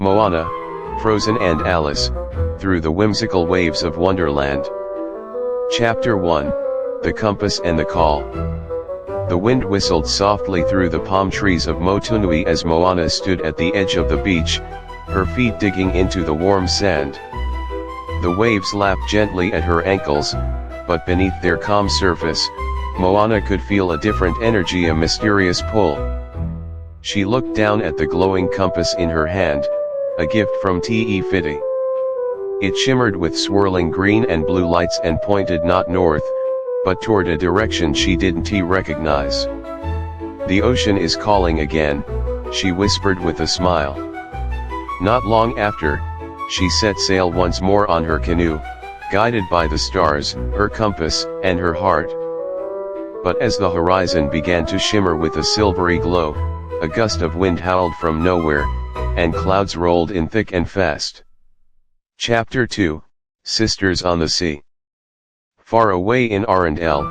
Moana, Frozen and Alice, through the whimsical waves of Wonderland. Chapter 1, The Compass and the Call. The wind whistled softly through the palm trees of Motunui as Moana stood at the edge of the beach, her feet digging into the warm sand. The waves lapped gently at her ankles, but beneath their calm surface, Moana could feel a different energy, a mysterious pull. She looked down at the glowing compass in her hand, a gift from Te Fiti. It shimmered with swirling green and blue lights and pointed not north, but toward a direction she didn't recognize. "The ocean is calling again," she whispered with a smile. Not long after, she set sail once more on her canoe, guided by the stars, her compass, and her heart. But as the horizon began to shimmer with a silvery glow, a gust of wind howled from nowhere, and clouds rolled in thick and fast. Chapter 2, Sisters on the Sea. Far away in Arendelle,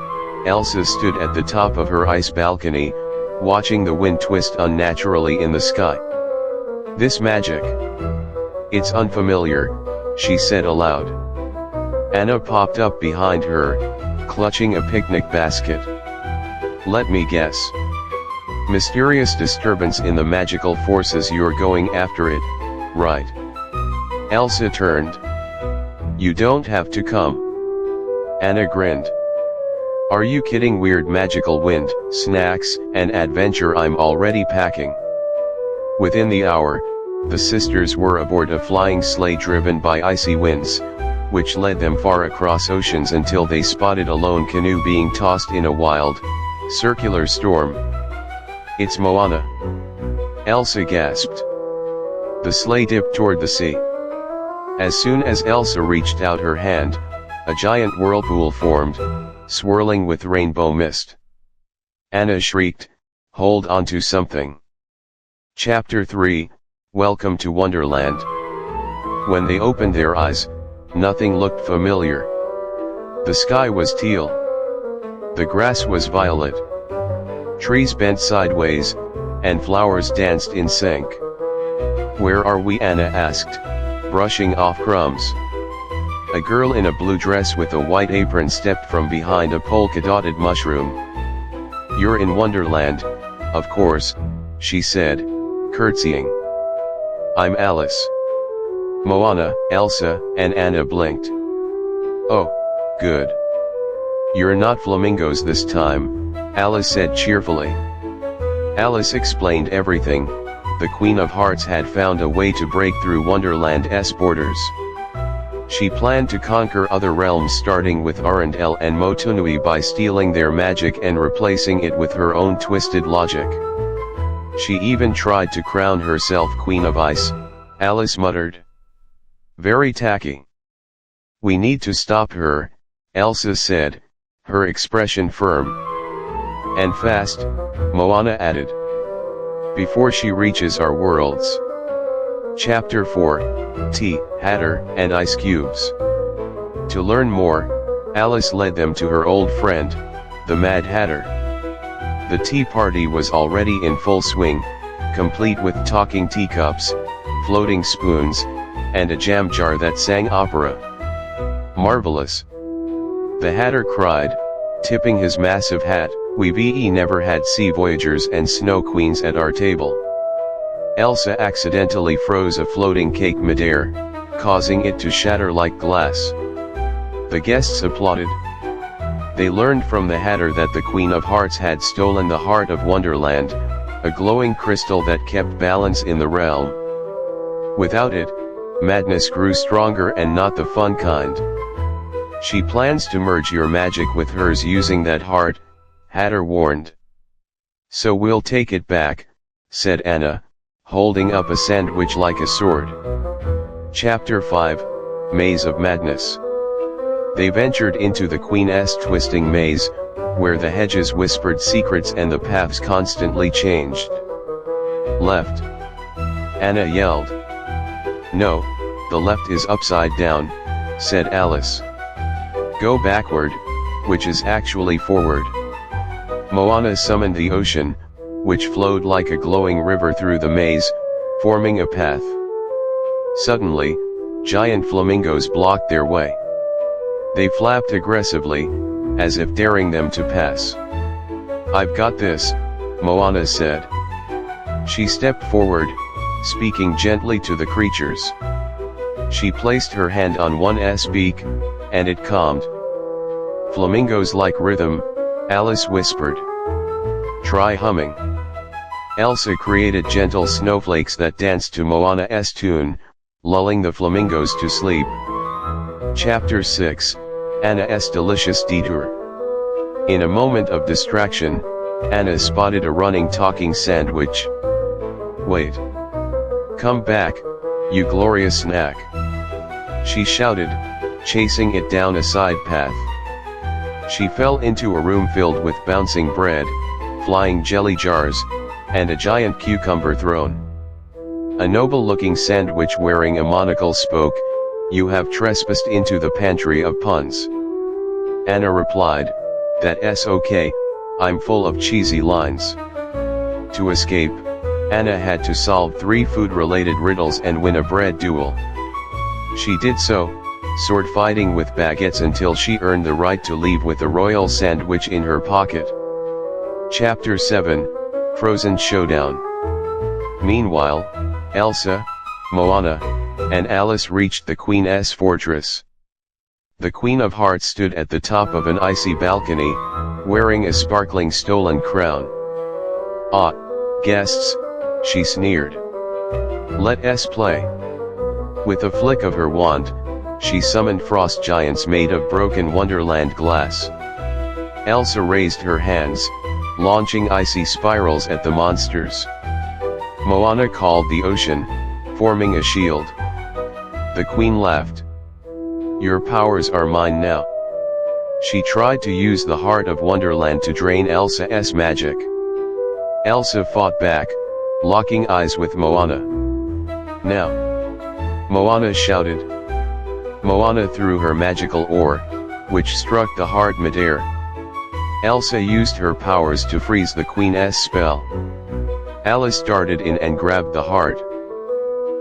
Elsa stood at the top of her ice balcony, watching the wind twist unnaturally in the sky. "This magic. It's unfamiliar," she said aloud. Anna popped up behind her, clutching a picnic basket. "Let me guess. Mysterious disturbance in the magical forces, you're going after it, right?" Elsa turned. "You don't have to come." Anna grinned. "Are you kidding? Weird magical wind, snacks, and adventure. I'm already packing." Within the hour, the sisters were aboard a flying sleigh driven by icy winds, which led them far across oceans until they spotted a lone canoe being tossed in a wild, circular storm. "It's Moana!" Elsa gasped. The sleigh dipped toward the sea. As soon as Elsa reached out her hand, a giant whirlpool formed, swirling with rainbow mist. Anna shrieked, "Hold on to something." Chapter 3, Welcome to Wonderland. When they opened their eyes, nothing looked familiar. The sky was teal. The grass was violet. Trees bent sideways, and flowers danced in sync. "Where are we?" Anna asked, brushing off crumbs. A girl in a blue dress with a white apron stepped from behind a polka-dotted mushroom. "You're in Wonderland, of course," she said, curtsying. "I'm Alice." Moana, Elsa, and Anna blinked. "Oh, good. You're not flamingos this time," Alice said cheerfully. Alice explained everything. The Queen of Hearts had found a way to break through Wonderland's borders. She planned to conquer other realms, starting with Arendelle and Motunui by stealing their magic and replacing it with her own twisted logic. She even tried to crown herself Queen of Ice, Alice muttered. "Very tacky." "We need to stop her," Elsa said, her expression firm. "And fast," Moana added. "Before she reaches our worlds." Chapter 4, Tea, Hatter, and Ice Cubes. To learn more, Alice led them to her old friend, the Mad Hatter. The tea party was already in full swing, complete with talking teacups, floating spoons, and a jam jar that sang opera. "Marvelous!" the Hatter cried, tipping his massive hat. "We've never had sea voyagers and snow queens at our table." Elsa accidentally froze a floating cake midair, causing it to shatter like glass. The guests applauded. They learned from the Hatter that the Queen of Hearts had stolen the Heart of Wonderland, a glowing crystal that kept balance in the realm. Without it, madness grew stronger, and not the fun kind. "She plans to merge your magic with hers using that heart," Hatter warned. "So we'll take it back," said Anna, holding up a sandwich like a sword. Chapter 5, Maze of Madness. They ventured into the Queen's twisting maze, where the hedges whispered secrets and the paths constantly changed. "Left!" Anna yelled. "No, the left is upside down," said Alice. "Go backward," which is actually forward. Moana summoned the ocean, which flowed like a glowing river through the maze, forming a path. Suddenly, giant flamingos blocked their way. They flapped aggressively, as if daring them to pass. "I've got this," Moana said. She stepped forward, speaking gently to the creatures. She placed her hand on one's beak, and it calmed. "Flamingos like rhythm," Alice whispered. "Try humming." Elsa created gentle snowflakes that danced to Moana's tune, lulling the flamingos to sleep. Chapter 6, Anna's Delicious Detour. In a moment of distraction, Anna spotted a running talking sandwich. "Wait. Come back, you glorious snack," she shouted, chasing it down a side path. She fell into a room filled with bouncing bread, flying jelly jars, and a giant cucumber throne. A noble-looking sandwich wearing a monocle spoke, "You have trespassed into the pantry of puns." Anna replied, "That's okay, I'm full of cheesy lines." To escape, Anna had to solve 3 food-related riddles and win a bread duel. She did so, sword fighting with baguettes until she earned the right to leave with a royal sandwich in her pocket. Chapter 7, Frozen Showdown. Meanwhile, Elsa, Moana, and Alice reached the Queen's fortress. The Queen of Hearts stood at the top of an icy balcony, wearing a sparkling stolen crown. "Ah, guests," she sneered. "Let us play." With a flick of her wand, she summoned frost giants made of broken Wonderland glass. Elsa raised her hands, launching icy spirals at the monsters. Moana called the ocean, forming a shield. The Queen laughed. "Your powers are mine now." She tried to use the Heart of Wonderland to drain Elsa's magic. Elsa fought back, locking eyes with Moana. "Now!" Moana shouted. Moana threw her magical oar, which struck the heart midair. Elsa used her powers to freeze the Queen's spell. Alice darted in and grabbed the heart.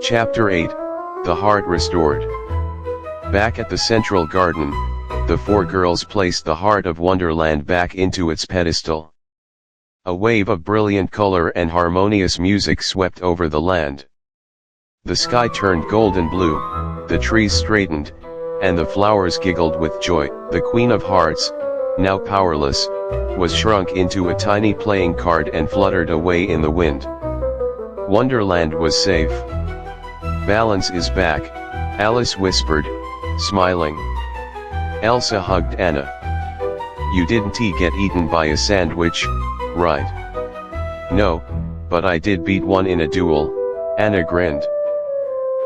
Chapter 8, The Heart Restored. Back at the central garden, the 4 girls placed the Heart of Wonderland back into its pedestal. A wave of brilliant color and harmonious music swept over the land. The sky turned golden blue, the trees straightened, and the flowers giggled with joy. The Queen of Hearts, now powerless, was shrunk into a tiny playing card and fluttered away in the wind. Wonderland was safe. "Balance is back," Alice whispered, smiling. Elsa hugged Anna. "You didn't get eaten by a sandwich, right?" "No, but I did beat one in a duel," Anna grinned.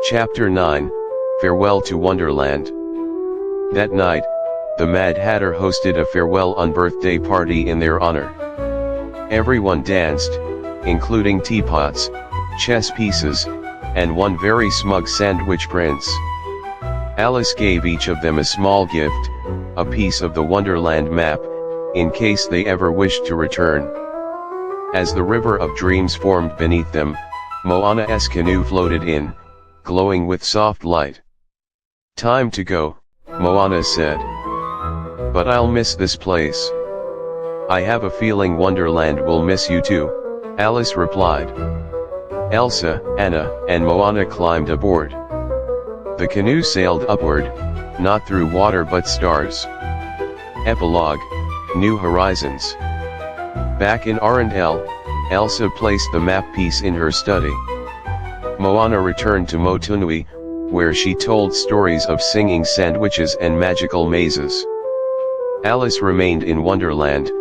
Chapter 9, Farewell to Wonderland. That night, the Mad Hatter hosted a farewell unbirthday party in their honor. Everyone danced, including teapots, chess pieces, and one very smug sandwich prince. Alice gave each of them a small gift, a piece of the Wonderland map, in case they ever wished to return. As the river of dreams formed beneath them, Moana's canoe floated in, glowing with soft light. "Time to go," Moana said. "But I'll miss this place." "I have a feeling Wonderland will miss you too," Alice replied. Elsa, Anna, and Moana climbed aboard. The canoe sailed upward, not through water but stars. Epilogue, New Horizons. Back in Arendelle, Elsa placed the map piece in her study. Moana returned to Motunui, where she told stories of singing sandwiches and magical mazes. Alice remained in Wonderland,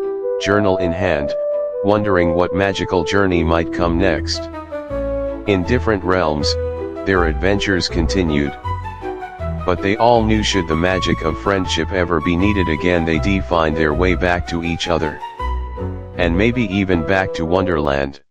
journal in hand, wondering what magical journey might come next. In different realms, their adventures continued. But they all knew should the magic of friendship ever be needed again, they'd find their way back to each other. And maybe even back to Wonderland.